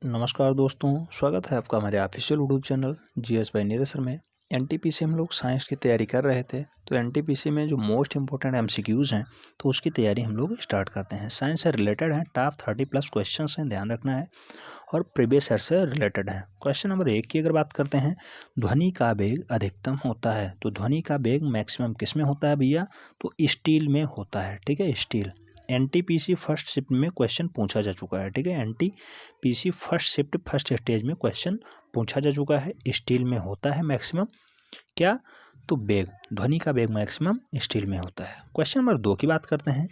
नमस्कार दोस्तों, स्वागत है आपका हमारे official YouTube channel GS bye Neeraj sir में। एनटीपीसी हम लोग साइंस की तैयारी कर रहे थे, तो एनटीपीसी में जो मोस्ट इंपॉर्टेंट एमसीक्यूज़ हैं तो उसकी तैयारी हम लोग स्टार्ट करते हैं। साइंस से रिलेटेड है, टॉप 30+ क्वेश्चंस हैं, ध्यान रखना है, और प्रीवियस ईयर से रिलेटेड है। क्वेश्चन नंबर 1 की अगर बात करते हैं, ध्वनि का वेग अधिकतम होता है, तो ध्वनि का वेग मैक्सिमम किस में होता है भैया? तो स्टील में होता है, ठीक है, स्टील। एनटीपीसी फर्स्ट शिफ्ट में क्वेश्चन पूछा जा चुका है, ठीक है, NTPC first shift first stage में क्वेश्चन पूछा जा चुका है। स्टील में होता है मैक्सिमम क्या? तो वेग, ध्वनि का वेग मैक्सिमम स्टील में होता है। क्वेश्चन नंबर 2 की बात करते हैं,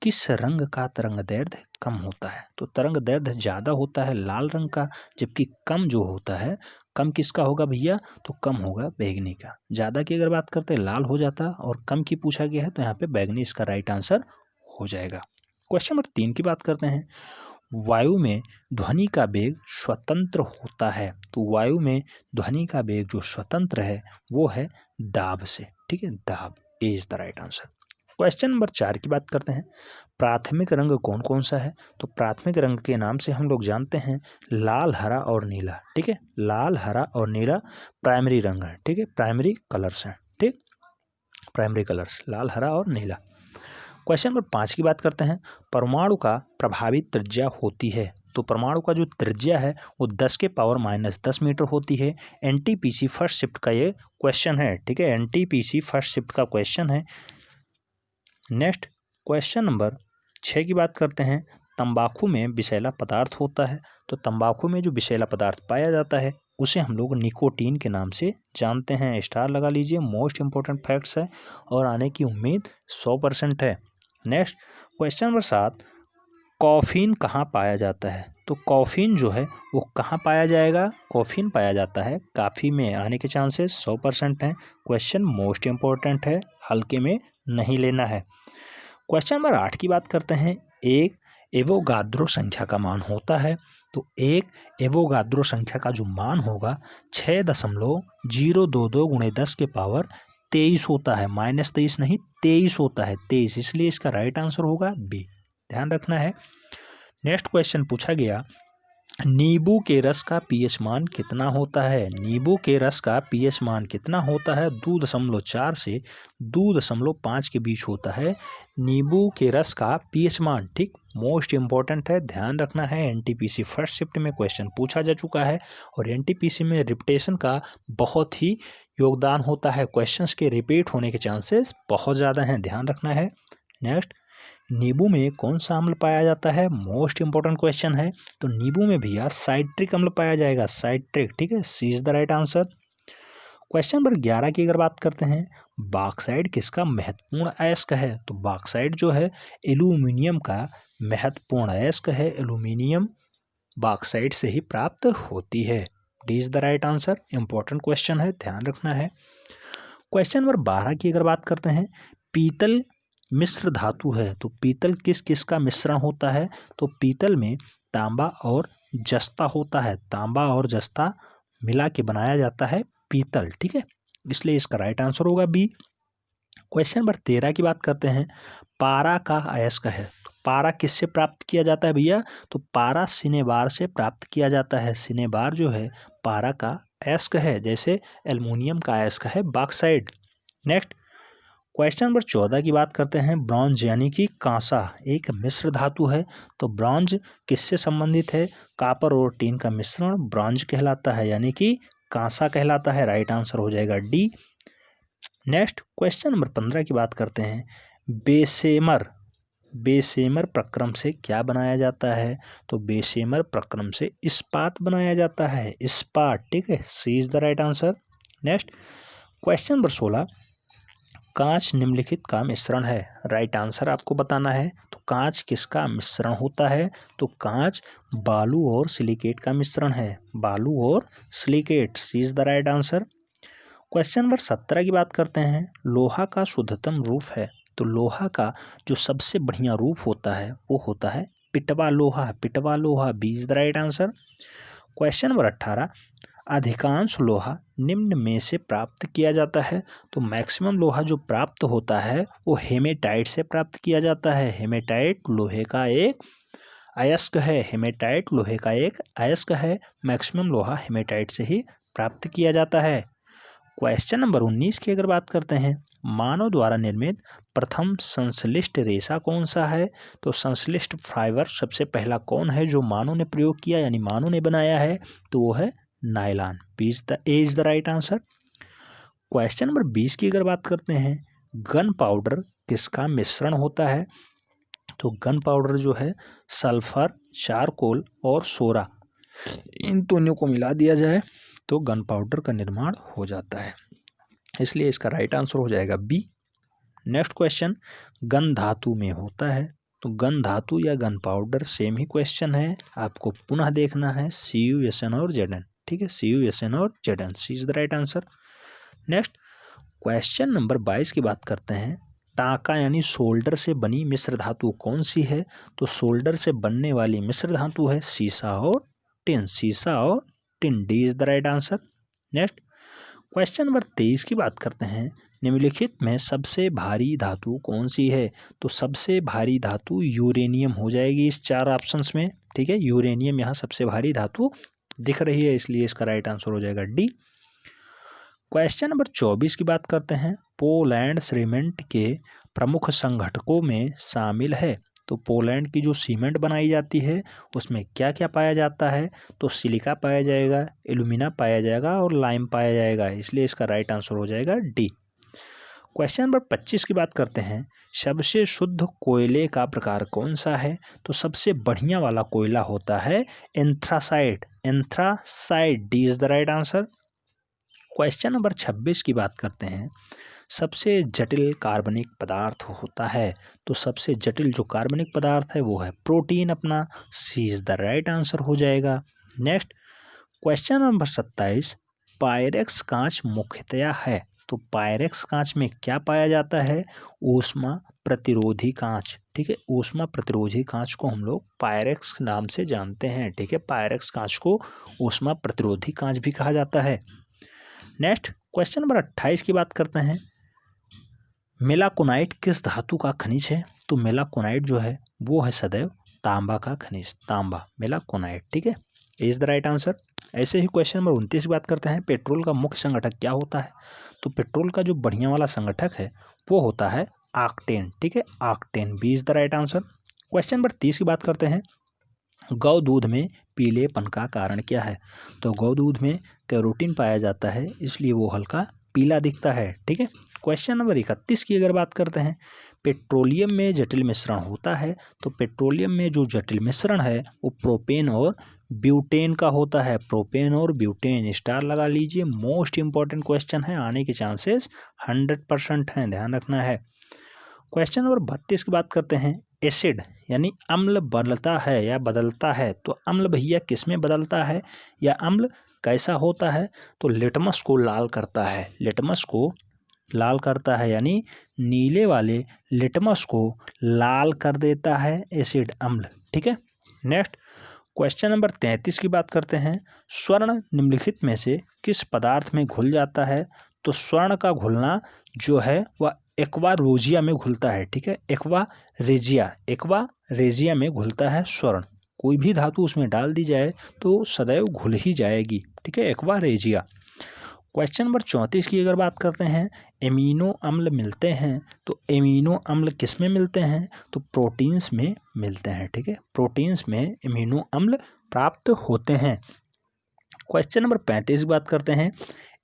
किस रंग का तरंग दैर्ध्य कम होता है? तो तरंग दैर्ध्य ज़्यादा होता है लाल रंग का, जबकि कम जो होता है, कम किसका होगा भैया? तो कम होगा बैगनी का। ज़्यादा की अगर बात करते हैं लाल हो जाता, और कम की पूछा गया है तो यहाँ पे बैगनी इसका राइट आंसर हो जाएगा। क्वेश्चन नंबर 3 की बात करते हैं, वायु में ध्वनि का वेग स्वतंत्र होता है, तो वायु में ध्वनि का वेग जो स्वतंत्र है वो है दाब से, ठीक है, दाब is the right answer. Question number 4 की बात करते हैं, प्राथमिक रंग कौन कौन सा है? तो प्राथमिक रंग के नाम से हम लोग जानते हैं लाल, हरा और नीला, ठीक है, लाल, हरा और नीला प्राइमरी रंग है, ठीक है, प्राइमरी कलर्स हैं, ठीक, प्राइमरी कलर्स लाल, हरा और नीला। क्वेश्चन नंबर 5 की बात करते हैं, परमाणु का प्रभावी त्रिज्या होती है, तो परमाणु का जो त्रिज्या है वो 10⁻⁻10 मीटर होती है। एनटीपीसी फर्स्ट शिफ्ट का ये क्वेश्चन है, ठीक है, एनटीपीसी फर्स्ट शिफ्ट का क्वेश्चन है। नेक्स्ट क्वेश्चन नंबर 6 की बात करते हैं, तंबाकू में विषैला पदार्थ होता है, तो तंबाकू में जो विषैला पदार्थ पाया जाता है उसे हम लोग निकोटीन के नाम से जानते हैं। स्टार लगा लीजिए, मोस्ट इंपॉर्टेंट फैक्ट्स है और आने की उम्मीद 100% है। नेक्स्ट क्वेश्चन नंबर 7, कॉफीन कहाँ पाया जाता है? तो कॉफीन जो है वो कहाँ पाया जाएगा? कॉफीन पाया जाता है काफ़ी में, आने के चांसेस 100% हैं। क्वेश्चन मोस्ट इंपॉर्टेंट है, हल्के में नहीं लेना है। क्वेश्चन नंबर 8 की बात करते हैं, एक एवोगाद्रो संख्या का मान होता है, तो एक एवोगाद्रो संख्या का जो मान होगा 6.022 × 10⁻23 होता है, -23 नहीं 23 होता है, 23, इसलिए इसका राइट आंसर होगा बी, ध्यान रखना है। नेक्स्ट क्वेश्चन पूछा गया, नींबू के रस का पीएच मान कितना होता है? नींबू के रस का पीएच मान कितना होता है? 2.4 से 2.5 के बीच होता है नींबू के रस का पीएच मान, ठीक, मोस्ट इंपॉर्टेंट है, ध्यान रखना है। एनटीपीसी फर्स्ट शिफ्ट में क्वेश्चन पूछा जा चुका है, और एनटीपीसी में रिपीटेशन का बहुत ही योगदान होता है, क्वेश्चंस के रिपीट होने के चांसेस बहुत ज़्यादा हैं, ध्यान रखना है। नेक्स्ट, नींबू में कौन सा अम्ल पाया जाता है? मोस्ट इंपॉर्टेंट क्वेश्चन है, तो नींबू में भैया साइट्रिक अम्ल पाया जाएगा, साइट्रिक, ठीक है, C is the right answer. Question number 11 की अगर बात करते हैं, बॉक्साइट किसका महत्वपूर्ण अयस्क है? तो बॉक्साइट जो है एल्यूमिनियम का महत्वपूर्ण अयस्क है, एल्यूमिनियम बॉक्साइट से ही प्राप्त होती है, D is the right answer. Important question है, ध्यान रखना है। क्वेश्चन नंबर 12 की अगर बात करते हैं, पीतल मिश्र धातु है, तो पीतल किस किस का मिश्रण होता है? तो पीतल में तांबा और जस्ता होता है, तांबा और जस्ता मिला के बनाया जाता है पीतल, ठीक है, इसलिए इसका राइट आंसर होगा बी। क्वेश्चन नंबर 13 की बात करते हैं, पारा का अयस्क है, तो पारा किससे प्राप्त किया जाता है भैया? तो पारा सिनेबार से प्राप्त किया जाता है, सिनेबार जो है पारा का अयस्क है, जैसे एल्युमिनियम का अयस्क है बॉक्साइट। नेक्स्ट क्वेश्चन नंबर 14 की बात करते हैं, ब्रॉन्ज यानी कि कांसा एक मिश्र धातु है, तो ब्रॉन्ज किससे संबंधित है? कापर और टीन का मिश्रण ब्रॉन्ज कहलाता है, यानी कि कांसा कहलाता है, राइट आंसर हो जाएगा डी। नेक्स्ट क्वेश्चन नंबर 15 की बात करते हैं, बेसेमर बेसेमर प्रक्रम से क्या बनाया जाता है? तो बेसेमर प्रक्रम से इस्पात बनाया जाता है, इस्पात, ठीक है, C is the right answer. Next question number 16, कांच निम्नलिखित का मिश्रण है, राइट आंसर आपको बताना है। तो कांच किसका मिश्रण होता है? तो कांच बालू और सिलिकेट का मिश्रण है, बालू और silicate, C is the right answer. Question number 17 की बात करते हैं, लोहा का शुद्धतम रूप है, तो लोहा का जो सबसे बढ़िया रूप होता है वो होता है पिटवा लोहा, पिटवा लोहा, B is the right answer. Question number 18, अधिकांश लोहा निम्न में से प्राप्त किया जाता है, तो मैक्सिमम लोहा जो प्राप्त होता है वो हेमेटाइट से प्राप्त किया जाता है, हेमेटाइट लोहे का एक अयस्क है हेमेटाइट लोहे का एक अयस्क है, मैक्सिमम लोहा हेमेटाइट से ही प्राप्त किया जाता है। क्वेश्चन नंबर 19 की अगर बात करते हैं, मानव द्वारा निर्मित प्रथम संश्लिष्ट रेशा कौन सा है? तो संश्लिष्ट फाइबर सबसे पहला कौन है जो मानव ने प्रयोग किया यानी मानव ने बनाया है? तो वो है nylon. A is the right answer. Question number 20 की अगर बात करते हैं, गन पाउडर किसका मिश्रण होता है? तो गन पाउडर जो है सल्फर, चारकोल और सोरा, इन दोनों को मिला दिया जाए तो गन पाउडर का निर्माण हो जाता है, इसलिए इसका राइट आंसर हो जाएगा बी। नेक्स्ट क्वेश्चन, गन धातु में होता है? तो गन धातु या गन पाउडर सेम ही क्वेश्चन है, आपको पुनः देखना है CuSN और Zn। ठीक है, CuSN और Zn, C is the right answer. Next question number 22 की बात करते हैं, टांका यानी सोल्डर से बनी मिश्र धातु कौन सी है? तो सोल्डर से बनने वाली मिश्र धातु है सीसा और टिन, सीसा और tin, D is the right answer. Next question number 23 की बात करते हैं, निम्नलिखित में सबसे भारी धातु कौन सी है? तो सबसे भारी धातु यूरेनियम हो जाएगी इस 4 ऑप्शंस में। ठीक है, यूरेनियम यहाँ सबसे भारी धातु दिख रही है, इसलिए इसका राइट आंसर हो जाएगा डी। क्वेश्चन नंबर 24 की बात करते हैं, पोलैंड सीमेंट के प्रमुख संघटकों में शामिल है? तो पोलैंड की जो सीमेंट बनाई जाती है उसमें क्या क्या पाया जाता है? तो सिलिका पाया जाएगा, एल्यूमिना पाया जाएगा और लाइम पाया जाएगा, इसलिए इसका राइट आंसर हो जाएगा डी। क्वेश्चन नंबर 25 की बात करते हैं, सबसे शुद्ध कोयले का प्रकार कौन सा है? तो सबसे बढ़िया वाला कोयला होता है anthracite, anthracite, D is the right answer. Question number 26 की बात करते हैं, सबसे जटिल कार्बनिक पदार्थ होता है? तो सबसे जटिल जो कार्बनिक पदार्थ है वो है प्रोटीन अपना, सी इज द राइट आंसर हो जाएगा। नेक्स्ट क्वेश्चन नंबर 27, पायरेक्स कांच मुख्यतया है? तो पायरेक्स कांच में क्या पाया जाता है? ऊष्मा प्रतिरोधी कांच। ठीक है, ऊष्मा प्रतिरोधी कांच को हम लोग पायरेक्स नाम से जानते हैं। ठीक है, पायरेक्स कांच को ऊष्मा प्रतिरोधी कांच भी कहा जाता है। नेक्स्ट क्वेश्चन नंबर 28 की बात करते हैं, मेलाकोनाइट किस धातु का खनिज है? तो मेलाकोनाइट जो है वो है सदैव तांबा का खनिज, तांबा, मेलाकोनाइट। ठीक है, इज द राइट आंसर। ऐसे ही क्वेश्चन नंबर 29 की बात करते हैं, पेट्रोल का मुख्य संगठक क्या होता है? तो पेट्रोल का जो बढ़िया वाला संगठक है वो होता है ऑक्टेन। ठीक है, octane, B is the right answer. Question number 30 की बात करते हैं, गौ दूध में पीलेपन का कारण क्या है? तो गौ दूध में कैरोटीन पाया जाता है, इसलिए वो हल्का पीला दिखता है। ठीक है, क्वेश्चन नंबर 31 की अगर बात करते हैं, पेट्रोलियम में जटिल मिश्रण होता है? तो पेट्रोलियम में जो जटिल मिश्रण है वो प्रोपेन और ब्यूटेन का होता है, प्रोपेन और ब्यूटेन, स्टार लगा लीजिए, मोस्ट इंपॉर्टेंट क्वेश्चन है, आने के चांसेस 100% हैं, ध्यान रखना है। क्वेश्चन नंबर 32 की बात करते हैं, एसिड यानी अम्ल बदलता है या बदलता है? तो अम्ल भैया किस में बदलता है या अम्ल कैसा होता है? तो लिटमस को लाल करता है, लिटमस को लाल करता है, यानी नीले वाले लिटमस को लाल कर देता है एसिड, अम्ल। ठीक है, नेक्स्ट क्वेश्चन नंबर 33 की बात करते हैं, स्वर्ण निम्नलिखित में से किस पदार्थ में घुल जाता है? तो स्वर्ण का घुलना जो है वह एक्वा रोजिया में घुलता है। ठीक है, एक्वा रेजिया में घुलता है स्वर्ण, कोई भी धातु उसमें डाल दी जाए तो सदैव घुल ही जाएगी। ठीक है, एक्वा रेजिया। क्वेश्चन नंबर 34 की अगर बात करते हैं, एमिनो अम्ल मिलते हैं? तो एमिनो अम्ल किस में मिलते हैं? तो प्रोटीन्स में मिलते हैं। ठीक है, प्रोटीन्स में एमिनो अम्ल प्राप्त होते हैं। क्वेश्चन नंबर 35 की बात करते हैं,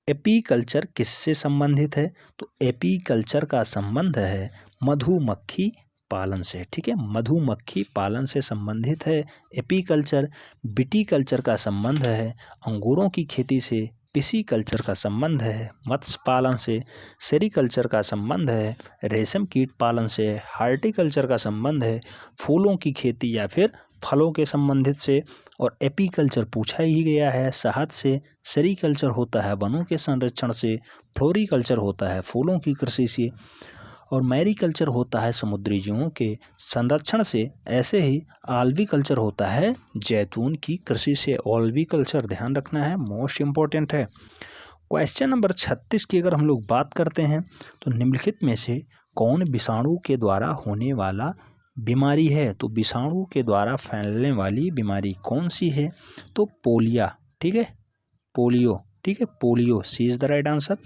एपीकल्चर किससे संबंधित है? तो एपीकल्चर का संबंध है मधुमक्खी पालन से। ठीक है, मधुमक्खी पालन से संबंधित है एपीकल्चर। विटीकल्चर का संबंध है अंगूरों की खेती से, पिसीकल्चर का संबंध है मत्स्य पालन से, सेरीकल्चर का संबंध है रेशम कीट पालन से, हार्टिकल्चर का संबंध है फूलों की खेती या फिर फलों के संबंधित से, और एपीकल्चर पूछा ही गया है शहद से, सेरीकल्चर होता है वनों के संरक्षण से, फ्लोरीकल्चर होता है फूलों की कृषि से, और मैरीकल्चर होता है समुद्री जीवों के संरक्षण से। ऐसे ही आल्वीकल्चर होता है जैतून की कृषि से। ऑल्वीकल्चर ध्यान रखना है, मोस्ट इम्पॉर्टेंट है। क्वेश्चन नंबर 36 की अगर हम लोग बात करते हैं, तो निम्नलिखित में से कौन विषाणु के द्वारा होने वाला बीमारी है तो विषाणु के द्वारा फैलने वाली बीमारी कौन सी है? तो पोलिया, ठीक है, पोलियो, ठीक है, polio, C is the right answer.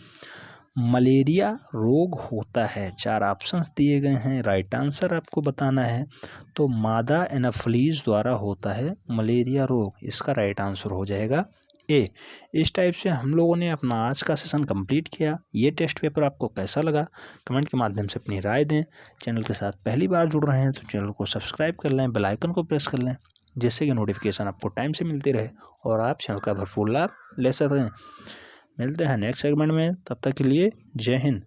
Malaria रोग होता है, 4 ऑप्शंस दिए गए हैं, राइट आंसर आपको बताना है। तो मादा एनाफिलीज द्वारा होता है मलेरिया रोग, इसका राइट आंसर हो जाएगा ए। इस टाइप से हम लोगों ने अपना आज का सेशन कंप्लीट किया। ये टेस्ट पेपर आपको कैसा लगा कमेंट के माध्यम से अपनी राय दें। चैनल के साथ पहली बार जुड़ रहे हैं तो चैनल को सब्सक्राइब कर लें, बेल आइकन को प्रेस कर लें, जिससे कि नोटिफिकेशन आपको टाइम से मिलती रहे और आप चैनल का भरपूर लाभ ले सकें। मिलते हैं नेक्स्ट सेगमेंट में, तब तक के लिए जय हिंद।